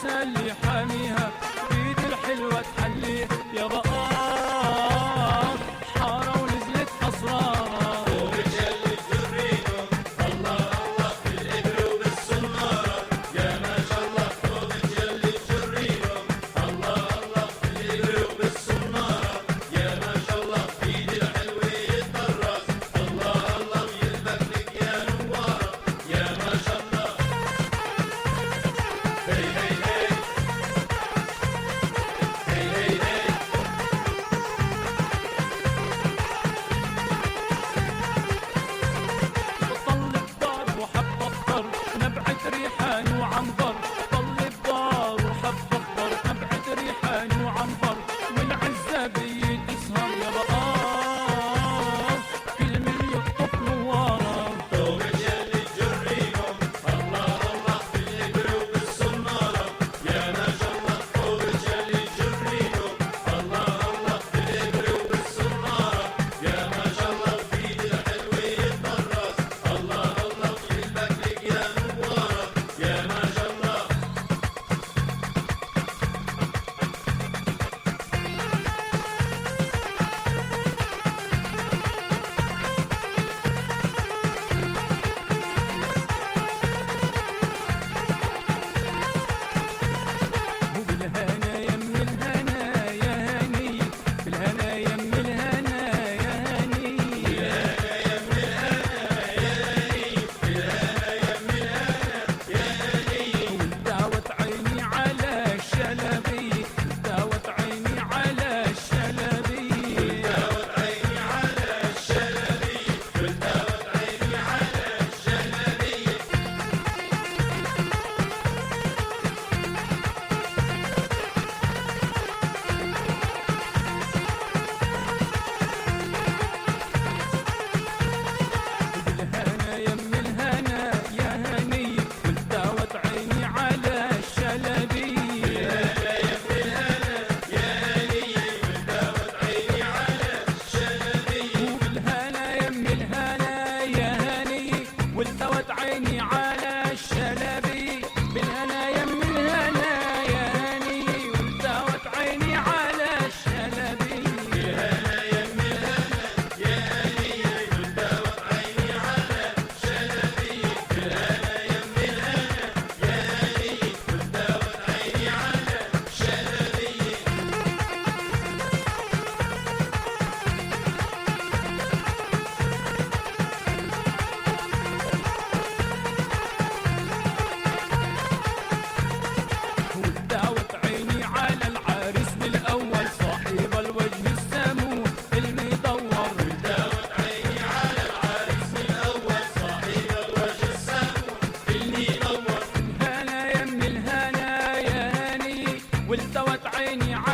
عسى اللي حاميها بيد الحلوة تحليه يا بقى حارة ونزلت أسرارها ورجال الجريهم الله الله في الإبر وبالصنارة يا ما شاء الله ورجال الجريهم الله الله في الإبر وبالصنارة يا ما شاء الله في ايد الحلوة يتطرز الله الله ويلبك لك يا نوارة يا ما شاء الله هي هي هي هي هي هي طل الدار وحب أخضر نبعة ريحان وعنبر طل الدار وحب أخضر نبعة ريحان وعنبر والعزابية تسهر يا بقى كل من يخطف نوارة ورجال الجريهم الله الله في الإبر وبالصنارة يا ما شاء الله ورجال الجريهم الله الله في الإبر وبالصنارة يا ما شاء الله في ايد الحلوة يتطرز الله الله ويلبك لك يا نوارة يا ما شاء الله وبالهنا يم الهنا يا هني بالهنا يم الهنا يا هني وداوت عيني على الشلبي داوت عيني على الشلبي داوت عيني على الشلبي داوت عيني على الشلبي بالهنا يم الهنا يا هني وداوت عيني على الشلبي وبالهنا يم الهنا يا هني والتوت عيني على الشلبي بالهنا يم الهنا يا هني والتوت عيني على الشلبي وداوت عيني على العريس بالأول صاحب الوجه السمو المدور داوت عيني على العريس الأول صاحب الوجه السمو المنور الهنا يم الهنا يا هني والتوت عيني على